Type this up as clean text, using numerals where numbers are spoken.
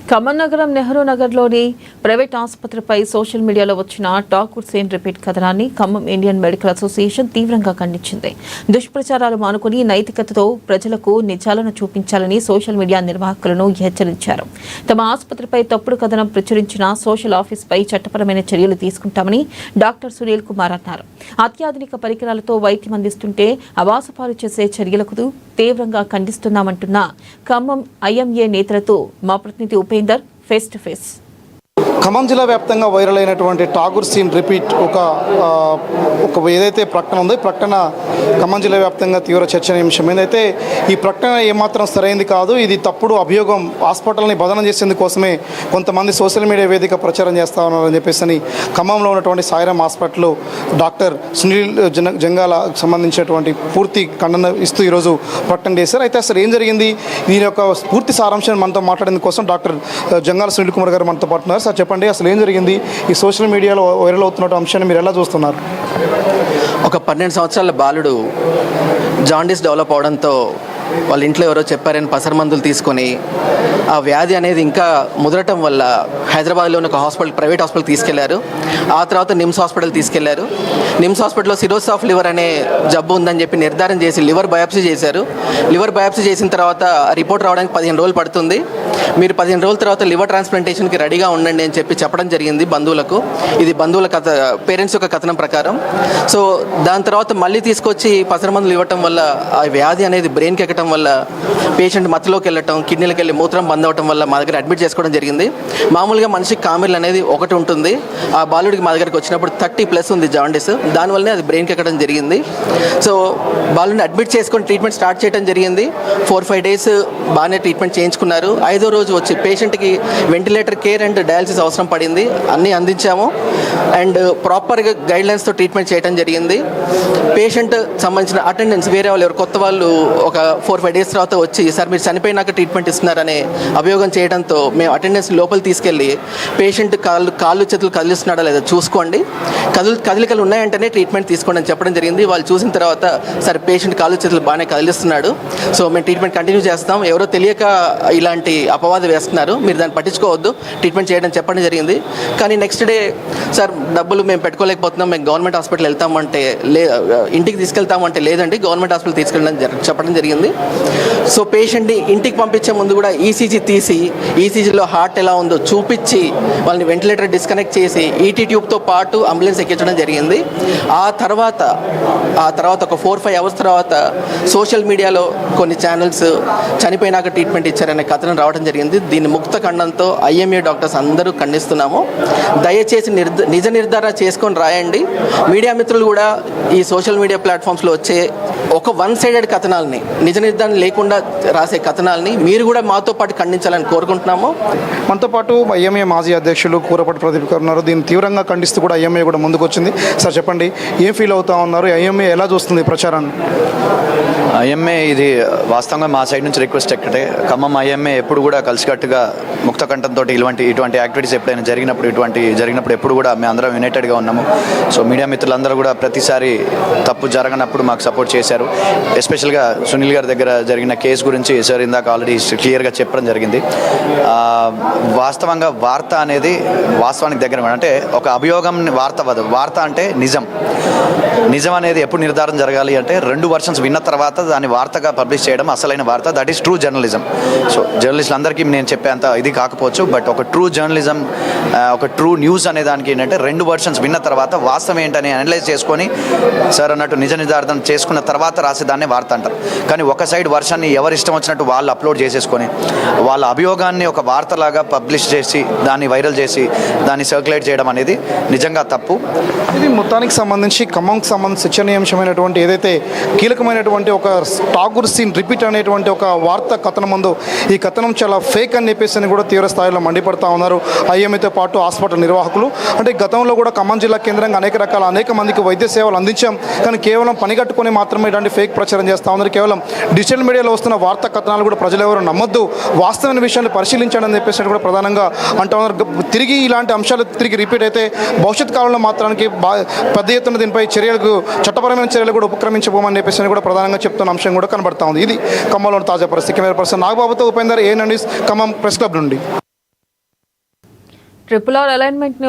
ఖమ్మం నగరం నెహ్రూ నగర్లోని private ఆసుపత్రిపై social మీడియాలో వచ్చిన ఠాకూర్ సేన్ రిపీట్ కథనాన్ని ఖమ్మం ఇండియన్ మెడికల్ అసోసియేషన్ తీవ్రంగా ఖండించింది. దుష్ప్రచారాలు మానుకుని నైతికతతో ప్రజలకు నిజాలను చూపించాలని సోషల్ మీడియా నిర్వాహకులను హెచ్చరించారు. తమ ఆసుపత్రిపై తప్పుడు కథనం ప్రచురించిన సోషల్ ఆఫీస్పై చట్టపరమైన చర్యలు తీసుకుంటామని డాక్టర్ సునీల్ కుమార్ అన్నారు. అత్యాధునిక పరికరాలతో వైద్యం అందిస్తుంటే అవాసపాలు చేసే చర్యలకు తీవ్రంగా ఖండిస్తున్నామంటున్న ఖమ్మం ఐఎంఏ నేతలతో మా ప్రతినిధి Upender face to face. Khammam జిల్లా వ్యాప్తంగా వైరల్ అయినటువంటి ఠాకూర్ సీన్ రిపీట్ ఒక ఏదైతే ప్రకటన ఉందో ఈ ప్రకటన ఖమ్మం జిల్లా వ్యాప్తంగా తీవ్ర చర్చనీయాంశం. ఏదైతే ఈ ప్రకటన ఏమాత్రం సరైనది కాదు, ఇది తప్పుడు అభియోగం, హాస్పిటల్ని బదనం చేసేందుకోసమే కొంతమంది సోషల్ మీడియా వేదిక ప్రచారం చేస్తా ఉన్నారని చెప్పేసి ఖమ్మంలో ఉన్నటువంటి సాయిరామ్ హాస్పిటల్లో డాక్టర్ సునీల్ జంగాల సంబంధించినటువంటి పూర్తి ఖండన ఇస్తూ ఈరోజు ప్రకటన చేశారు. అయితే అసలు ఏం జరిగింది, దీని యొక్క పూర్తి సారాంశాన్ని మనతో మాట్లాడేందుకు కోసం డాక్టర్ జంగాల సునీల్ కుమార్ గారు మనతో పాటు ఉన్నారు. సార్ చెప్పండి, అసలు ఏం జరిగింది, ఈ సోషల్ మీడియాలో వైరల్ అవుతున్న అంశాన్ని మీరు ఎలా చూస్తున్నారు? ఒక 12 సంవత్సరాల బాలుడు జాండీస్ డెవలప్ అవడంతో వాళ్ళ ఇంట్లో ఎవరో చెప్పారని పసర మందులు తీసుకొని ఆ వ్యాధి అనేది ఇంకా ముదరటం వల్ల హైదరాబాద్లో ఉన్న ఒక ప్రైవేట్ హాస్పిటల్ తీసుకెళ్లారు. ఆ తర్వాత నిమ్స్ హాస్పిటల్ తీసుకెళ్లారు. నిమ్స్ హాస్పిటల్లో సిరోసిస్ ఆఫ్ లివర్ అనే జబ్బు ఉందని చెప్పి నిర్ధారణ చేసి లివర్ బయాప్సీ చేశారు. లివర్ బయాప్సీ చేసిన తర్వాత రిపోర్ట్ రావడానికి 15 రోజులు పడుతుంది. మీరు 15 రోజుల తర్వాత లివర్ ట్రాన్స్ప్లాంటేషన్కి రెడీగా ఉండండి అని చెప్పడం జరిగింది బంధువులకు. ఇది బంధువుల పేరెంట్స్ యొక్క కథనం ప్రకారం. సో దాని తర్వాత మళ్ళీ తీసుకొచ్చి పసర మందులు ఇవ్వటం వల్ల ఆ వ్యాధి అనేది బ్రెయిన్కి ఎక్కడం వల్ల పేషెంట్ మత్తులోకి వెళ్ళటం, కిడ్నీలకు వెళ్ళి మూత్రం బంద్ అవ్వటం వల్ల మా దగ్గర అడ్మిట్ చేసుకోవడం జరిగింది. మామూలుగా మనిషికి కామెర్లు అనేది ఒకటి ఉంటుంది, ఆ బాలుడికి మా దగ్గరికి వచ్చినప్పుడు 30+ ఉంది జాండీస్, దానివల్లనే అది బ్రెయిన్కి ఎక్కడం జరిగింది. సో బాలుడిని అడ్మిట్ చేసుకొని ట్రీట్మెంట్ స్టార్ట్ చేయడం జరిగింది. 4-5 డేస్ బాగానే ట్రీట్మెంట్ చేయించుకున్నారు. 5వ రోజు వచ్చి పేషెంట్కి వెంటిలేటర్ కేర్ అండ్ డయాలసిస్ అవసరం పడింది, అన్నీ అందించాము. అండ్ ప్రాపర్గా గైడ్లైన్స్తో ట్రీట్మెంట్ చేయడం జరిగింది. పేషెంట్ సంబంధించిన అటెండెన్స్ వేరే వాళ్ళు ఎవరు కొత్త వాళ్ళు ఒక 4-5 డేస్ తర్వాత వచ్చి సార్ మీరు చనిపోయినాక ట్రీట్మెంట్ ఇస్తున్నారనే అభియోగం చేయడంతో మేము అటెండెన్స్ లోపల తీసుకెళ్ళి పేషెంట్ కాళ్ళు చేతులు కదిలిస్తున్నాడా లేదా చూసుకోండి, కదలికలు ఉన్నాయంటేనే ట్రీట్మెంట్ తీసుకోండి అని చెప్పడం జరిగింది. వాళ్ళు చూసిన తర్వాత సరే పేషెంట్ కాళ్ళు చేతులు బాగానే కదిలిస్తున్నాడు, సో మేము ట్రీట్మెంట్ కంటిన్యూ చేస్తాం, ఎవరో తెలియక ఇలాంటి అపవాదం వేస్తున్నారు, మీరు దాన్ని పట్టించుకోవద్దు, ట్రీట్మెంట్ చేయడం చెప్పడం జరిగింది. కానీ నెక్స్ట్ డే సార్ డబ్బులు మేము పెట్టుకోలేకపోతున్నాం, మేము గవర్నమెంట్ హాస్పిటల్ వెళ్తామంటే ఇంటికి తీసుకెళ్తామంటే లేదండి గవర్నమెంట్ హాస్పిటల్ తీసుకెళ్ళడం చెప్పడం జరిగింది. సో పేషెంట్ని ఇంటికి పంపించే ముందు కూడా ఈసీజీ తీసి ఈసీజీలో హార్ట్ ఎలా ఉందో చూపించి వాళ్ళని వెంటిలేటర్ డిస్కనెక్ట్ చేసి ఈటీ ట్యూబ్తో పాటు అంబులెన్స్ ఎక్కించడం జరిగింది. ఆ తర్వాత ఒక 4-5 అవర్స్ తర్వాత సోషల్ మీడియాలో కొన్ని ఛానల్స్ చనిపోయినాక ట్రీట్మెంట్ ఇచ్చారనే కథనం రావడం జరిగింది. దీన్ని ముక్త ఖండంతో ఐఎంఏ డాక్టర్స్ అందరూ ఖండిస్తున్నాము. దయచేసి నిజ నిర్ధారణ చేసుకొని రాయండి. మీడియా మిత్రులు కూడా ఈ సోషల్ మీడియా ప్లాట్ఫామ్స్లో వచ్చే ఒక 1-సైడెడ్ కథనాలని, నిజ నిర్ధారణ లేకుండా రాసే కథనాలని మీరు కూడా మాతో పాటు ఖండించాలని కోరుకుంటున్నాము. మనతో పాటు ఐఎంఏ మాజీ అధ్యక్షులు కూరపాటి ప్రదీప్ గారు ఉన్నారు. దీన్ని తీవ్రంగా ఖండిస్తూ కూడా ఐఎంఏ కూడా ముందుకు వచ్చింది. సార్ చెప్పండి, ఏం ఫీల్ అవుతా ఉన్నారు, ఐఎంఏ ఎలా చూస్తుంది ప్రచారాన్ని? ఐఎంఏ ఇది వాస్తవంగా మా సైడ్ నుంచి రిక్వెస్ట్ ఎక్కడే, ఖమ్మం ఐఎంఏ ఎప్పుడు కూడా కలిసికట్టుగా ముక్త కంఠంతో ఇటువంటి యాక్టివిటీస్ ఎప్పుడైనా జరిగినప్పుడు ఎప్పుడు కూడా మేము అందరం యునైటెడ్గా ఉన్నాము. సో మీడియా మిత్రులందరూ కూడా ప్రతిసారి తప్పు జరగనప్పుడు మాకు సపోర్ట్ చేశారు. ఎస్పెషల్గా సునీల్ గారి దగ్గర జరిగిన కేసు గురించి సార్ ఇందాక ఆల్రెడీ క్లియర్గా చెప్పడం జరిగింది. వాస్తవంగా వార్త అనేది వాస్తవానికి దగ్గర, అంటే ఒక అభియోగం వార్త అంటే నిజం అనేది ఎప్పుడు నిర్ధారణ జరగాలి అంటే 2 వర్షన్స్ విన్న తర్వాత దాన్ని వార్తగా పబ్లిష్ చేయడం అసలైన వార్త. That is true journalism. So జర్నలిస్టులందరికీ నేను చెప్పేంత ఇది కాకపోవచ్చు, బట్ ఒక ట్రూ జర్నలిజం, ఒక ట్రూ న్యూస్ అనే దానికి ఏంటంటే 2 వర్షన్స్ విన్న తర్వాత వాస్తవం ఏంటని అనలైజ్ చేసుకొని సార్ అన్నట్టు నిజ నిర్ధారణ చేసుకున్న తర్వాత రాసేదాన్ని వార్త అంటారు. కానీ ఒక సైడ్ వర్షాన్ని ఎవరు ఇష్టం వచ్చినట్టు వాళ్ళు అప్లోడ్ చేసేసుకొని వాళ్ళ అభియోగాన్ని ఒక వార్తలాగా పబ్లిష్ చేసి దాన్ని వైరల్ చేసి దాన్ని సర్క్యులేట్ చేయడం అనేది నిజంగా తప్పు. ఇది మొత్తానికి సంబంధించి ఖమ్మంకి సంబంధించి చర్చనీయాంశమైనటువంటి ఏదైతే కీలకమైనటువంటి ఒక ఠాకూర్ సీన్ రిపీట్ అనేటువంటి ఒక వార్త కథనం ఉందో ఈ కథనం చాలా ఫేక్ అని చెప్పేసి కూడా తీవ్ర స్థాయిలో మండిపడతా ఉన్నారు ఐఎంఏతో పాటు హాస్పిటల్ నిర్వాహకులు. అంటే గతంలో కూడా ఖమ్మం జిల్లా కేంద్రంగా అనేక మందికి వైద్య సేవలు అందించాం, కానీ కేవలం పనిగట్టుకొని మాత్రమే ఇలాంటి ఫేక్ ప్రచారం చేస్తూ ఉన్నారు. కేవలం డిజిటల్ మీడియాలో వస్తున్న వార్తా కథనాలు కూడా ప్రజలు ఎవరు నమ్మొద్దు, వాస్తవమైన విషయాన్ని పరిశీలించండి అని చెప్పేసి కూడా ప్రధానంగా అంటూ ఉన్నారు. తిరిగి ఇలాంటి అంశాలు రిపీట్ అయితే భవిష్యత్ కాలంలో మాత్రానికి పెద్ద ఎత్తున దీనిపై చట్టపరమైన చర్యలు కూడా ఉపక్రమించబోమని చెప్పేసి కూడా ప్రధానంగా చెప్తున్న అంశం కూడా కనబడతా ఉంది. ఇది ఖమ్మంలోని తాజా పరిస్థితి. కెమెరా పర్సన్ నాగబాబుతో Upender, AN news, Khammam press club నుండి. Triple R అలైన్మెంట్ని